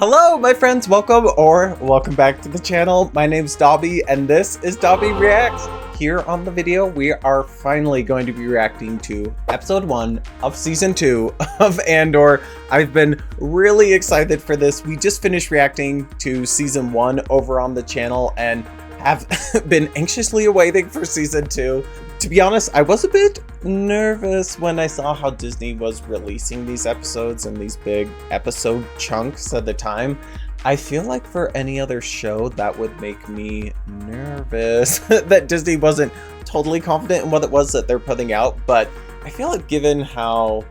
Hello, my friends, welcome back to the channel. My name's Dobby, and this is Dobby Reacts. Here on the video, we are finally going to be reacting to episode 1 of season 2 of Andor. I've been really excited for this. We just finished reacting to season 1 over on the channel and have been anxiously awaiting for season 2. To be honest, I was a bit nervous when I saw how Disney was releasing these episodes in these big episode chunks at the time. I feel like for any other show that would make me nervous that Disney wasn't totally confident in what it was that they're putting out, but I feel like given how,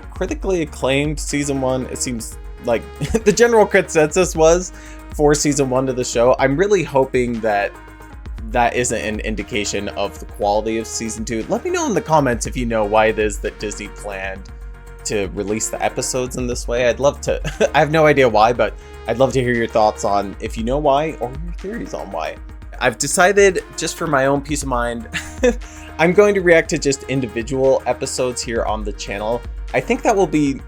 critically acclaimed season 1, it seems like the general consensus was for season 1 of the show, I'm really hoping that isn't an indication of the quality of season 2. Let me know in the comments if you know why it is that Disney planned to release the episodes in this way. I'd love to, I have no idea why, but I'd love to hear your thoughts on if you know why or your theories on why. I've decided, just for my own peace of mind, I'm going to react to just individual episodes here on the channel. I think that will be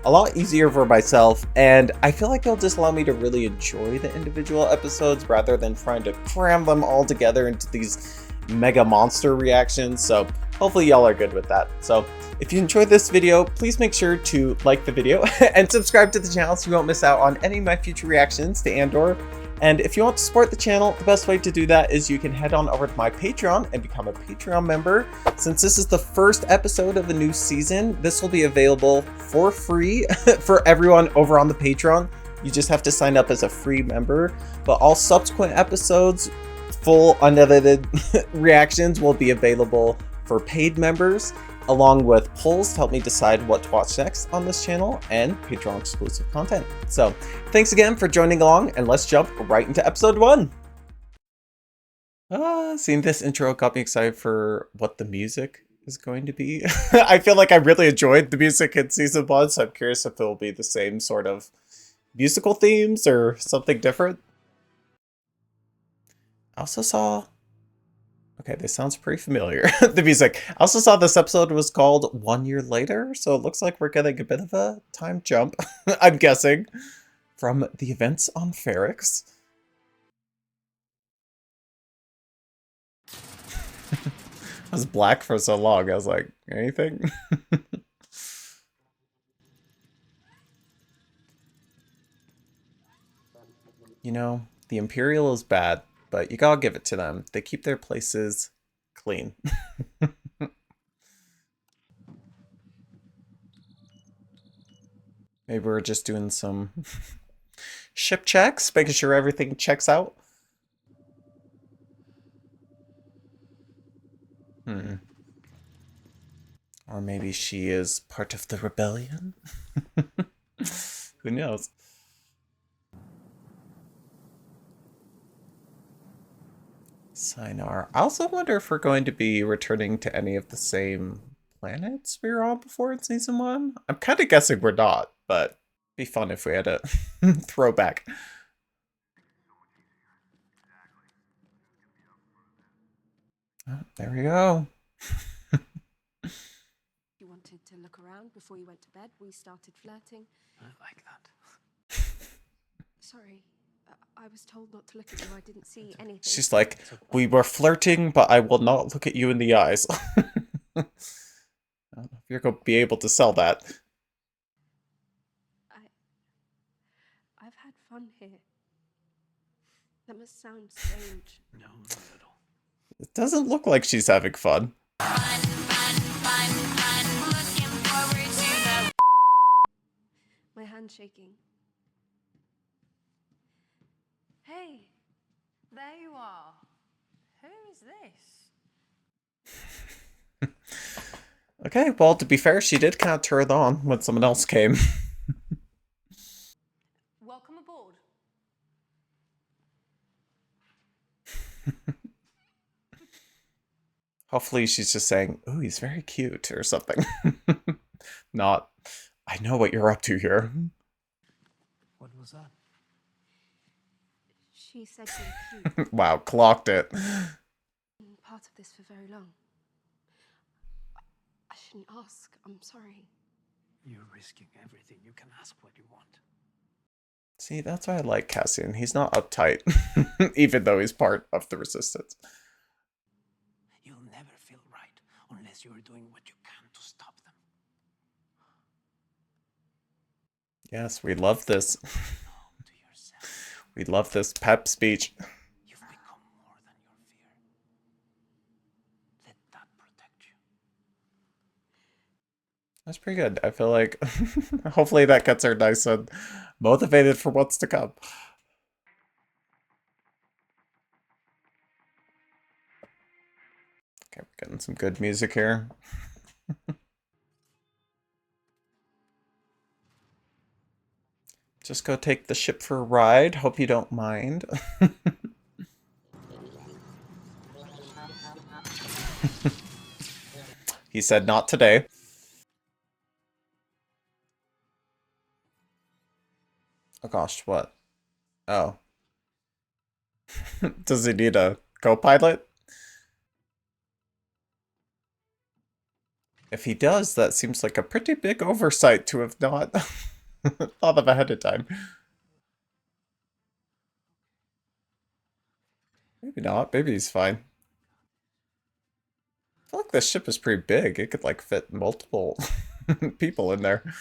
a lot easier for myself, and I feel like it'll just allow me to really enjoy the individual episodes rather than trying to cram them all together into these mega monster reactions. So hopefully y'all are good with that. So if you enjoyed this video, please make sure to like the video and subscribe to the channel so you won't miss out on any of my future reactions to Andor. And if you want to support the channel, the best way to do that is you can head on over to my Patreon and become a Patreon member. Since this is the first episode of a new season, this will be available for free for everyone over on the Patreon. You just have to sign up as a free member, but all subsequent episodes, full unedited reactions will be available for paid members, along with polls to help me decide what to watch next on this channel and Patreon exclusive content. So thanks again for joining along, and let's jump right into episode 1. Seeing this intro got me excited for what the music is going to be. I feel like I really enjoyed the music in season 1, so I'm curious if it will be the same sort of musical themes or something different. I also saw, okay, this sounds pretty familiar. The music. I also saw this episode was called 1 Year Later, so it looks like we're getting a bit of a time jump, I'm guessing, from the events on Ferrix. I was black for so long, I was like, anything? The Imperial is bad, but you gotta give it to them. They keep their places clean. Maybe we're just doing some ship checks, making sure everything checks out. Or maybe she is part of the rebellion? Who knows? Sinar. I also wonder if we're going to be returning to any of the same planets we were on before in season 1. I'm kind of guessing we're not, but it'd be fun if we had a throwback. Oh, there we go. You wanted to look around before you went to bed. We started flirting. I like that. Sorry, I was told not to look at you. I didn't see anything. She's like, we were flirting, but I will not look at you in the eyes. I don't know if you're going to be able to sell that. I've had fun here. That must sound strange. No, not at all. It doesn't look like she's having fun. Looking forward to the... My hand's shaking. Hey, there you are. Who is this? Okay, well, to be fair, she did kind of turn on when someone else came. Welcome aboard. Hopefully she's just saying, ooh, he's very cute or something. Not, I know what you're up to here. What was that? She said you were cute. Wow, clocked it. Been part of this for very long. I shouldn't ask. I'm sorry. You're risking everything. You can ask what you want. See, that's why I like Cassian. He's not uptight, even though he's part of the Resistance. You'll never feel right unless you're doing what you can to stop them. Yes, we love this. To yourself. We love this pep speech. You've become more than your fear. Let that protect you. That's pretty good. I feel like hopefully that gets her nice and motivated for what's to come. Okay, we're getting some good music here. Just go take the ship for a ride. Hope you don't mind. He said not today. Oh gosh, what? Oh. Does he need a co-pilot? If he does, that seems like a pretty big oversight to have not thought of ahead of time. Maybe not. Maybe he's fine. I feel like this ship is pretty big. It could, like, fit multiple people in there.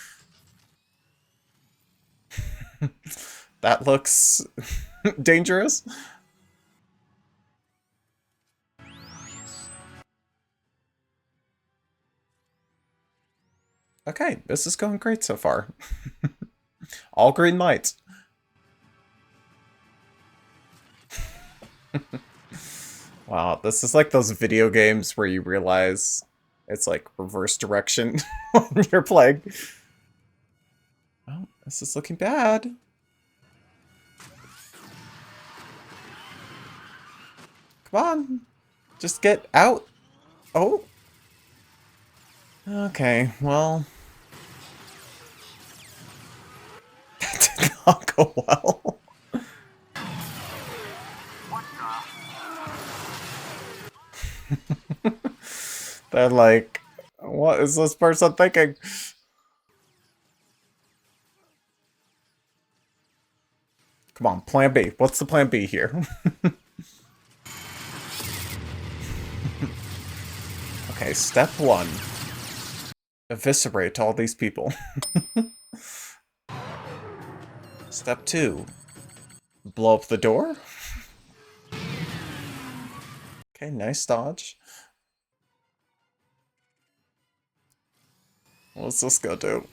That looks dangerous. Oh, yes. Okay, this is going great so far. All green lights. Wow, this is like those video games where you realize it's like reverse direction when you're playing. Oh, this is looking bad. Come on, just get out. Oh. Okay, well. That did not go well. They're like, what is this person thinking? Come on, plan B. What's the plan B here? Okay, step one. Eviscerate all these people. Step two. Blow up the door. Okay, nice dodge. What's this go do?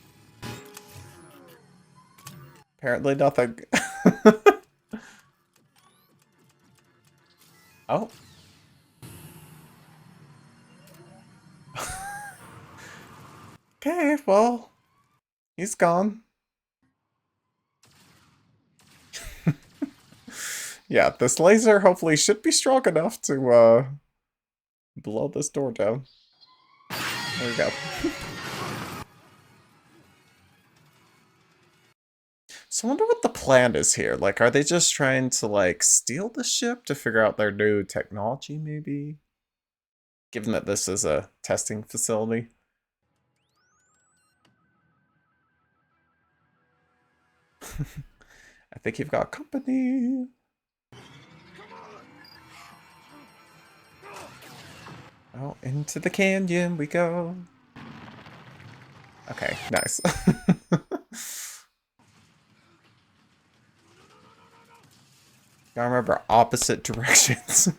Apparently nothing. Oh. Okay, well, he's gone. Yeah, this laser hopefully should be strong enough to blow this door down. There we go. So I wonder what the plan is here. Like, are they just trying to, like, steal the ship to figure out their new technology, maybe? Given that this is a testing facility. I think you've got company. Oh, into the canyon we go. Okay, nice. Gotta remember opposite directions.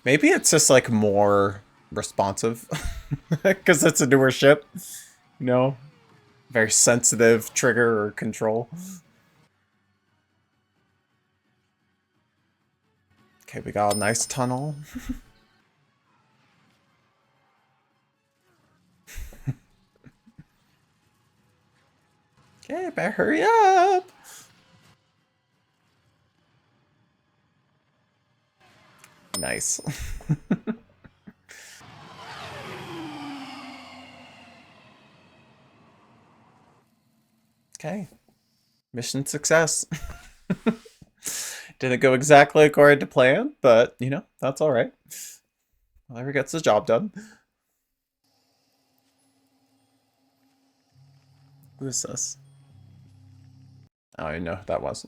Maybe it's just like more responsive because it's a newer ship, you know, very sensitive trigger or control. Okay, we got a nice tunnel. Okay, better hurry up. Nice. Okay. Mission success. Didn't go exactly according to plan, but, you know, that's alright. Whoever gets the job done. Who is this? Oh, I know who that was.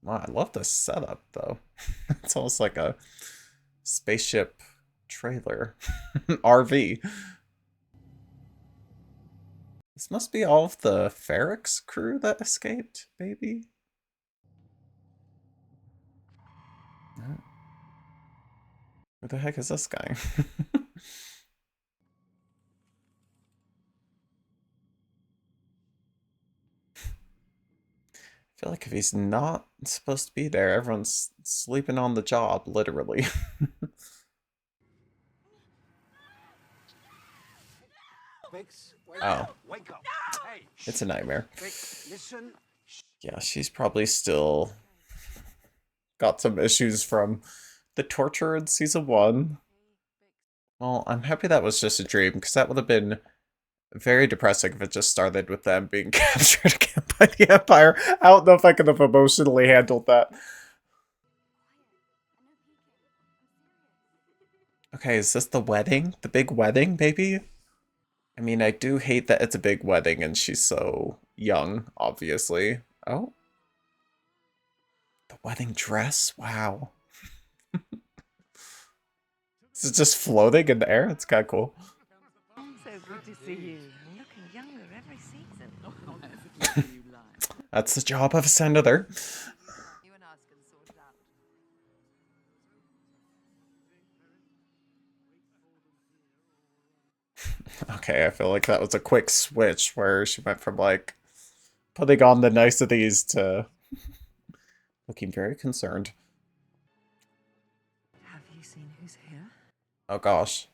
Wow, I love this setup, though. It's almost like a spaceship trailer. RV. This must be all of the Ferrex crew that escaped, maybe? No. Who the heck is this guy? I feel like if he's not supposed to be there, everyone's sleeping on the job, literally. Oh. Wake up. Hey, It's a nightmare. listen. Yeah, she's probably still got some issues from the torture in season 1. Well, I'm happy that was just a dream, because that would have been very depressing if it just started with them being captured again by the Empire. I don't know if I could have emotionally handled that. Okay, is this the wedding? The big wedding, maybe? I mean, I do hate that it's a big wedding and she's so young, obviously. Oh. The wedding dress? Wow. This is just floating in the air? It's kind of cool. So good to see you. Looking younger every season. That's the job of a senator. You and us can sort it out. Okay, I feel like that was a quick switch where she went from, like, putting on the niceties to looking very concerned. Have you seen who's here? Oh gosh.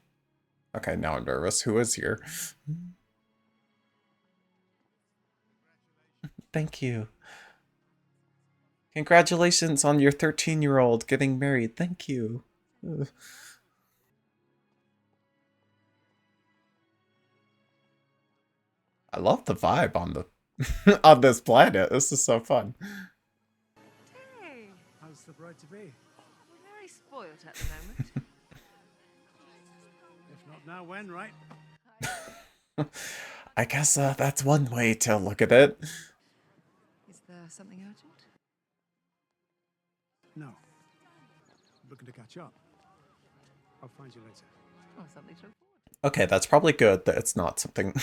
Okay, now I'm nervous. Who is here? Thank you. Congratulations on your 13-year-old getting married. Thank you. Ugh. I love the vibe on the on this planet. This is so fun. Hey, How's the bride to be? we're very spoilt at the moment. If not now, when, right? I guess that's one way to look at it. Is there something urgent? No. I'm looking to catch up. I'll find you later. Oh, something to look forward to. Okay, that's probably good that it's not something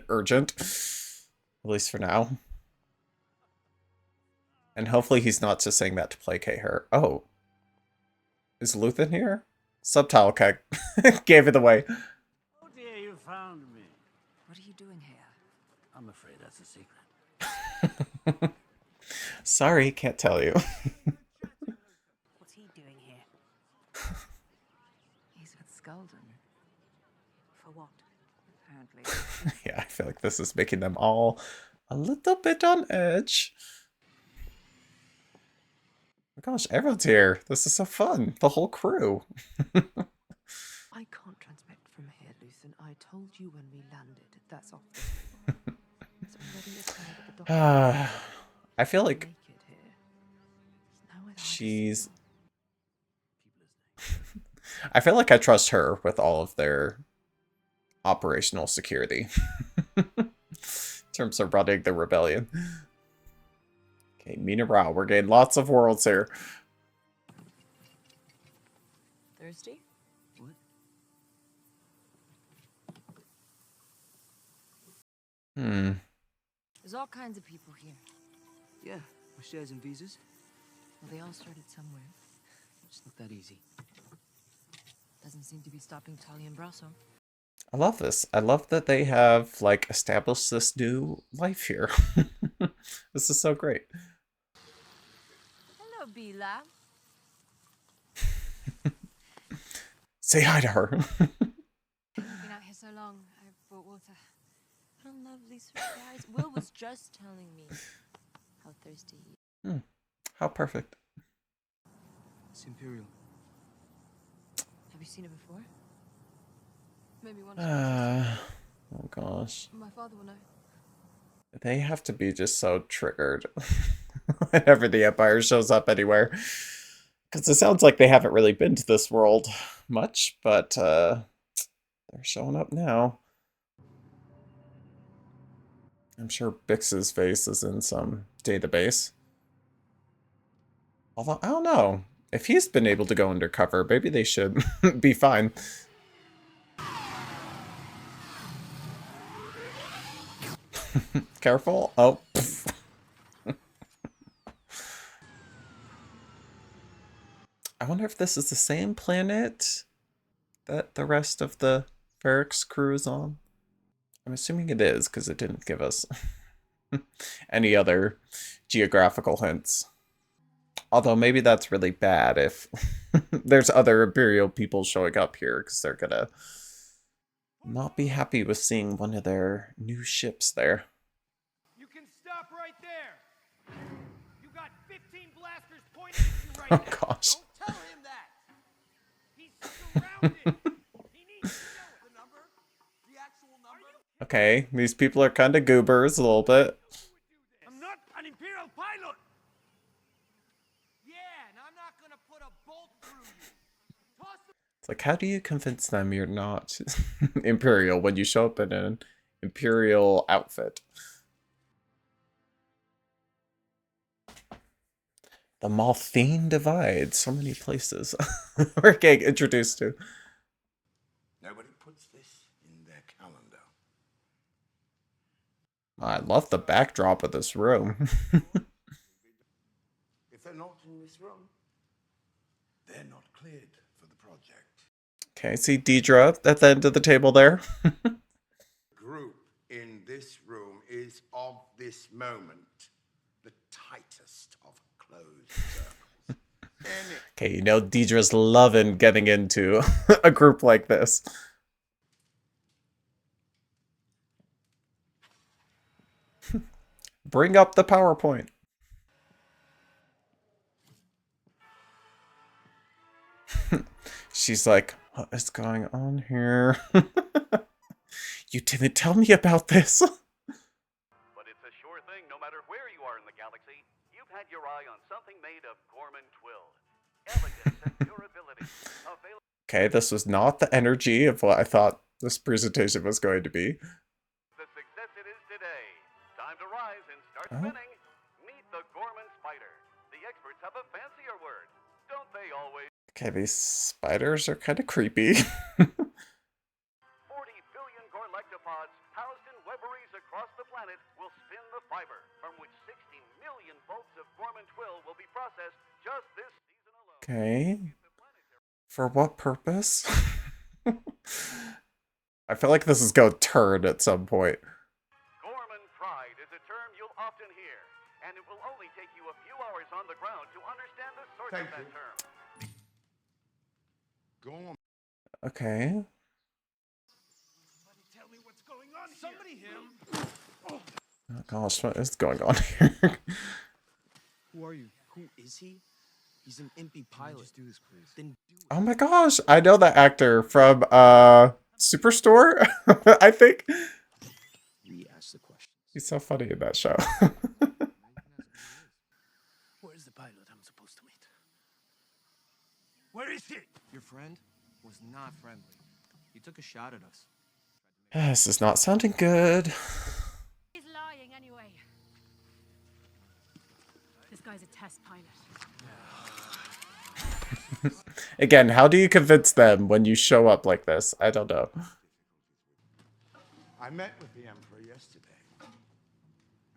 urgent. At least for now. And hopefully he's not just saying that to placate her. Oh. Is Luthen here? Subtitle gave it away. Oh dear, you found me. What are you doing here? I'm afraid that's a secret. Sorry, can't tell you. What's he doing here? He's with Skulden. For what? Apparently. Yeah, I feel like this is making them all a little bit on edge. Oh my gosh, everyone's here. This is so fun. The whole crew. I can't transmit from here, Luthen. I told you when we landed. That's off. It's already a sign that the doctor I feel like naked here. There's nowhere to hide. she's... I feel like I trust her with all of their operational security. In terms of running the rebellion. Okay, Mina Rao, we're getting lots of worlds here. Thirsty? What? There's all kinds of people here. Yeah, with shares and visas. Well, they all started somewhere. It's not that easy. Doesn't seem to be stopping Tali and Brasso. I love this. I love that they have, like, established this new life here. This is so great. Hello, Bila. Say hi to her. I've been out here so long, I brought water. How lovely surprise. Will was just telling me how thirsty he is. How perfect. It's Imperial. Have you seen it before? Maybe one time. Oh gosh. My father will know. They have to be just so triggered whenever the Empire shows up anywhere. Because it sounds like they haven't really been to this world much, but they're showing up now. I'm sure Bix's face is in some database. Although, I don't know. If he's been able to go undercover, maybe they should be fine. Careful. Oh. I wonder if this is the same planet that the rest of the Ferrex crew is on. I'm assuming it is, because it didn't give us any other geographical hints. Although maybe that's really bad if there's other Imperial people showing up here, because they're gonna not be happy with seeing one of their new ships there. You can stop right there. You got 15 blasters pointing at you right now. Oh gosh. Don't tell him that. He's surrounded. He needs to know the number, the actual number. Okay, these people are kind of goobers a little bit. I'm not an Imperial pilot. Yeah, and I'm not gonna put a bolt through you. Toss the It's like, how do you convince them you're not Imperial when you show up in an Imperial outfit? The Malthine Divide, so many places we're getting introduced to. Nobody puts this in their calendar. I love the backdrop of this room. If they're not in this room, they're not cleared for the project. Okay, see Deidre at the end of the table there. Group in this room is of this moment the tightest of closed circles. Okay, you know Deidre's loving getting into a group like this. Bring up the PowerPoint. She's like, what is going on here? You didn't tell me about this. But it's a sure thing no matter where you are in the galaxy, you've had your eye on something made of Gorman twill. Elegance and durability. Okay, this was not the energy of what I thought this presentation was going to be. The success it is today. Time to rise and start Oh. spinning. Meet the Gorman spider. The experts have a fancier word. Don't they always? Okay, these spiders are kind of creepy. 40 billion gorlectopods housed in weaveries across the planet will spin the fiber, from which 60 million volts of Gorman twill will be processed just this season alone. Okay. For what purpose? I feel like this is going to turn at some point. Gorman pride is a term you'll often hear, and it will only take you a few hours on the ground to understand the source Thank of that you. term. Go on. Okay. tell me what's going on here. Somebody him. Oh gosh, what is going on here? Who are you? Who is he? He's an impy pilot. Just do this, please. Then do it. Oh my gosh, I know that actor from Superstore, I think. Re-ask the questions. He's so funny in that show. Where's the pilot I'm supposed to meet? Where is he? Your friend was not friendly. He took a shot at us. This is not sounding good. He's lying anyway. This guy's a test pilot. Again, how do you convince them when you show up like this? I don't know. I met with the Emperor yesterday.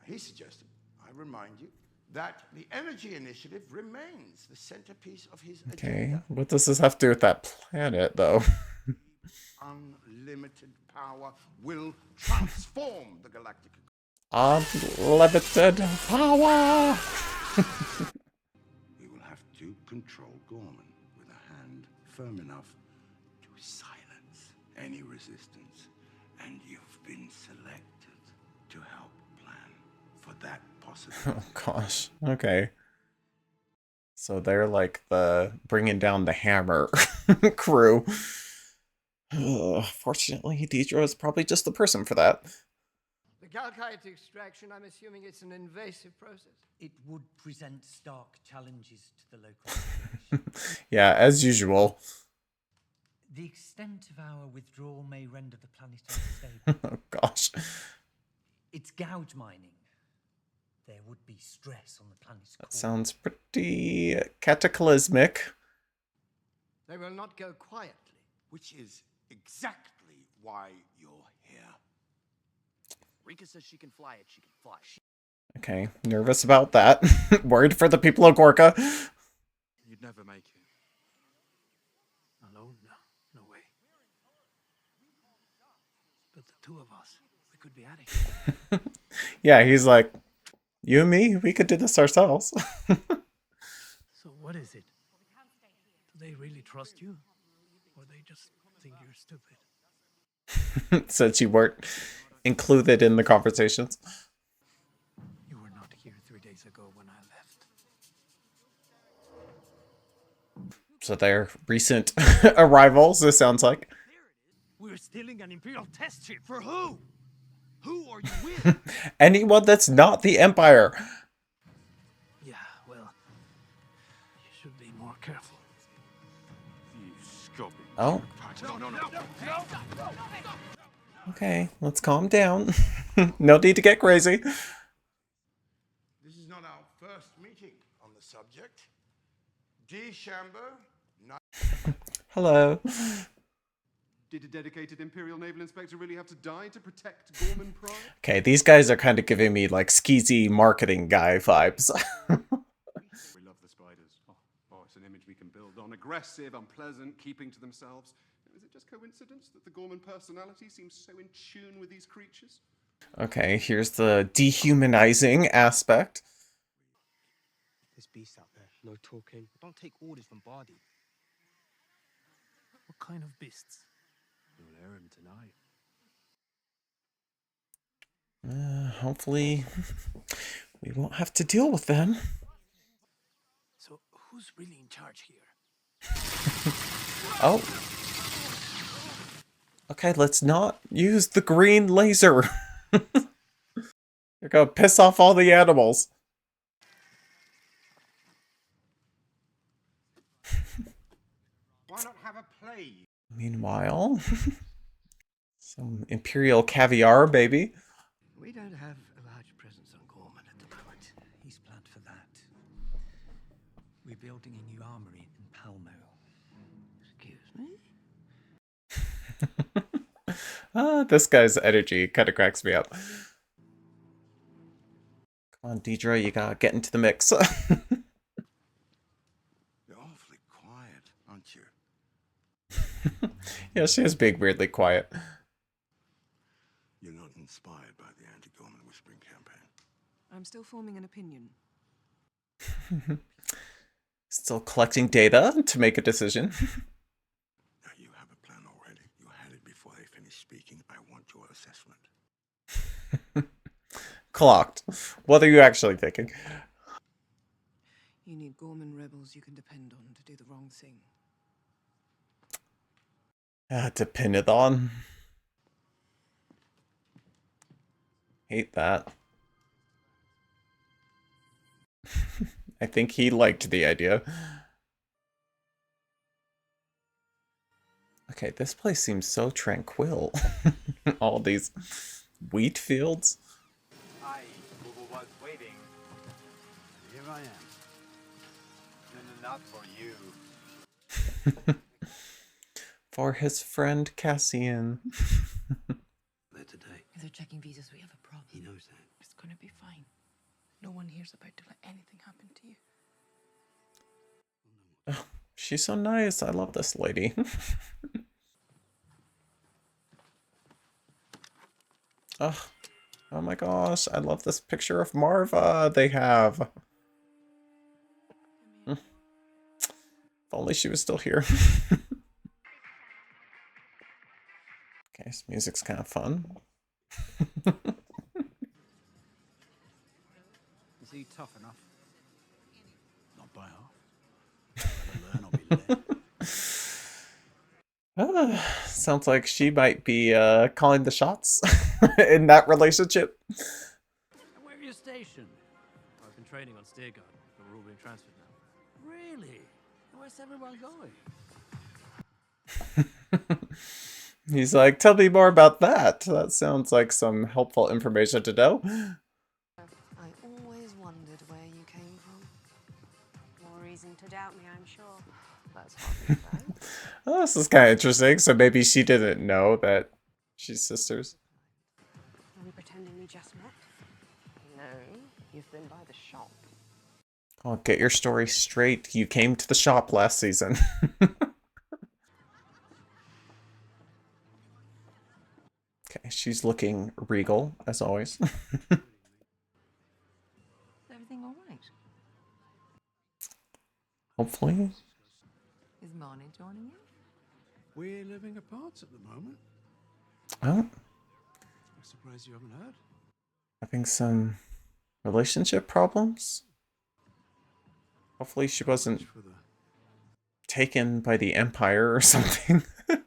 He suggested, I remind you, that the energy initiative remains the centerpiece of his Okay, agenda. what does this have to do with that planet, though? Unlimited power will transform the galactic. Unlimited power! We will have to control Gorman with a hand firm enough to silence any resistance. And you've been selected to help plan for that possibility. Oh gosh, okay. So they're like the bringing down the hammer crew. Fortunately, Deidre is probably just the person for that. The calcite extraction, I'm assuming it's an invasive process. It would present stark challenges to the local population. Yeah, as usual. The extent of our withdrawal may render the planet unstable. Oh gosh. It's gouge mining. There would be stress on the planet's core. That sounds pretty cataclysmic. They will not go quietly. Which is exactly why you're here. Rika says she can fly it, she can fly. Okay, nervous about that. Worried for the people of Gorka. You'd never make it. Alone? No way. But the two of us, we could be at it. Yeah, he's like, you and me, we could do this ourselves. So what is it? Do they really trust you? Or they just think you're stupid? Since you weren't included in the conversations. You were not here 3 days ago when I left. So they're recent arrivals, this sounds like. We're stealing an Imperial test ship. For who? Who are you with? Anyone that's not the Empire. Yeah, well, you should be more careful. You scummy. Oh, No. okay, let's calm down. No need to get crazy. This is not our first meeting on the subject. D. Chamber, Hello. Did a dedicated Imperial Naval Inspector really have to die to protect Gorman Prime? Okay, these guys are kind of giving me like skeezy marketing guy vibes. We love the spiders. Oh, it's an image we can build on. Aggressive, unpleasant, keeping to themselves. Is it just coincidence that the Gorman personality seems so in tune with these creatures? Okay, here's the dehumanizing aspect. There's beasts out there, no talking. Don't take orders from Bardi. What kind of beasts? You'll hear him tonight. Hopefully, we won't have to deal with them. So who's really in charge here? Oh. Okay, let's not use the green laser. You're gonna piss off all the animals. why not have a play? Meanwhile, some Imperial caviar, baby. We don't have a large presence on Gorman at the moment. He's planned for that. We're building a new armory in Palmo. Excuse me? This guy's energy kind of cracks me up. Come on, Deidre, you gotta get into the mix. You're awfully quiet, aren't you? Yeah, she is being weirdly quiet. You're not inspired by the anti-Gorman whispering campaign. I'm still forming an opinion. Still collecting data to make a decision. Now you have a plan already. You had it before they finished speaking. I want your assessment. Clocked. What are you actually thinking? You need Gorman rebels you can depend on to do the wrong thing. Depended on. Hate that. I think he liked the idea. Okay, this place seems so tranquil. All these wheat fields. I was waiting. Here I am. No, not for you. For his friend Cassian. There today. If they're checking visas, we have a problem. He knows that. It's gonna be fine. No one here's about to let anything happen to you. Oh, she's so nice. I love this lady. Oh, oh my gosh. I love this picture of Marva they have. If only she was still here. Okay, this music's kind of fun. Is he tough enough? Not by half. Learn or be led. Sounds like she might be calling the shots in that relationship. Where are you stationed? I've been training on Steerguard, but we're all being transferred now. Really? Where's everyone going? He's like, tell me more about that. That sounds like some helpful information to know. I always wondered where you came from. More reason to doubt me, I'm sure. That's hardly fair. Oh, this is kind of interesting. So maybe she didn't know that she's sisters. Are we pretending we just met? No, you've been by the shop. Oh, get your story straight. You came to the shop last season. Okay, she's looking regal, as always. Is everything all right? Hopefully. Is Marnie joining you? We're living apart at the moment. Oh, I'm surprised you haven't heard. having some relationship problems. Hopefully she wasn't For the taken by the Empire or something. Is there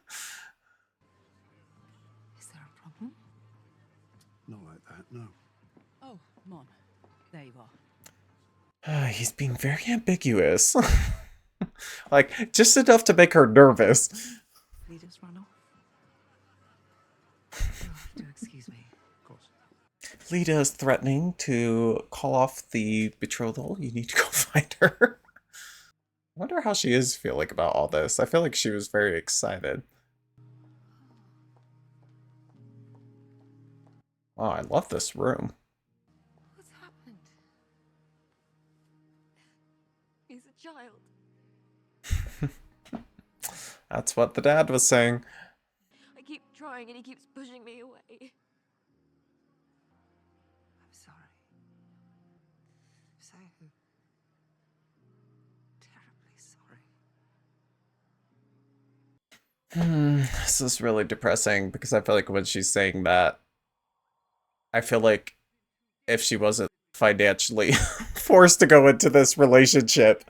a problem? not like that, no. Oh, Mon. There you are. He's being very ambiguous. Like, just enough to make her nervous. Leaders run off. You'll have to excuse me. Of course. Lita is threatening to call off the betrothal. You need to go find her. I wonder how she is feeling about all this. I feel like she was very excited. Wow, I love this room. What's happened? He's a child. That's what the dad was saying. I keep trying and he keeps pushing me away. I'm sorry. So terribly sorry. This is really depressing because I feel like when she's saying that, I feel like if she wasn't financially forced to go into this relationship,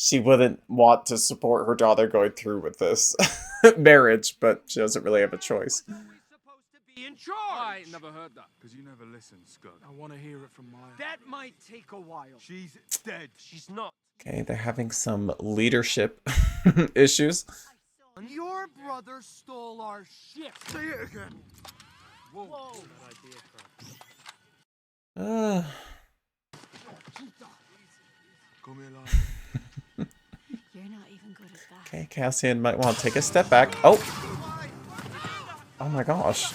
she wouldn't want to support her daughter going through with this marriage, but she doesn't really have a choice. In charge. I never heard that. Because you never listen, Scud. I want to hear it from Maya. That might take a while. She's dead. She's not. Okay, they're having some leadership issues. Your brother stole our ship. Say it again. Whoa. Come here, lad. You're not even good at that. Okay, Cassian might want to take a step back. Oh! Oh my gosh.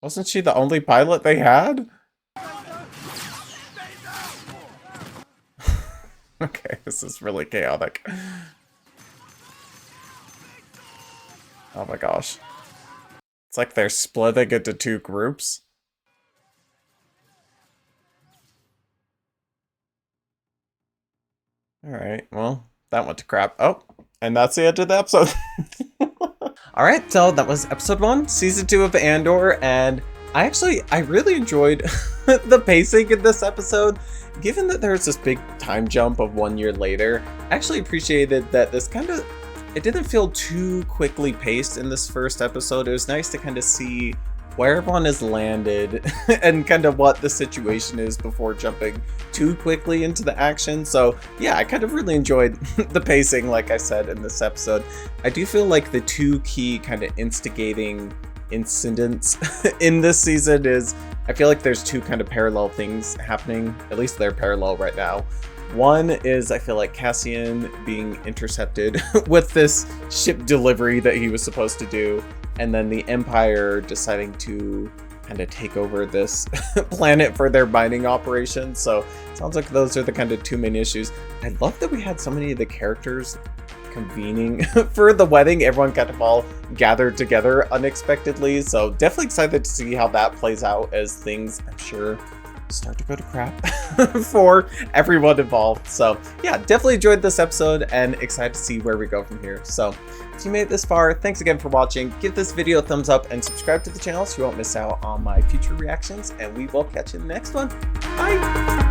Wasn't she the only pilot they had? Okay, this is really chaotic. Oh my gosh. It's like they're splitting into two groups. Alright, well, that went to crap. Oh, and that's the end of the episode. Alright, so that was episode 1, season 2 of Andor, and I really enjoyed the pacing in this episode. Given that there's this big time jump of 1 year later, I actually appreciated that this it didn't feel too quickly paced in this first episode. It was nice to kind of see where everyone has landed and kind of what the situation is before jumping too quickly into the action. So yeah, I kind of really enjoyed the pacing, like I said, in this episode. I do feel like the two key kind of instigating incidents in this season is, I feel like there's two kind of parallel things happening, at least they're parallel right now. One is, I feel like Cassian being intercepted with this ship delivery that he was supposed to do, and then the Empire deciding to kind of take over this planet for their mining operations. So it sounds like those are the kind of two main issues. I love that we had so many of the characters convening for the wedding. Everyone kind of all gathered together unexpectedly. So definitely excited to see how that plays out as things, I'm sure, start to go to crap for everyone involved. So yeah, definitely enjoyed this episode and excited to see where we go from here. So if you made it this far, thanks again for watching. Give this video a thumbs up and subscribe to the channel so you won't miss out on my future reactions, and we will catch you in the next one. Bye!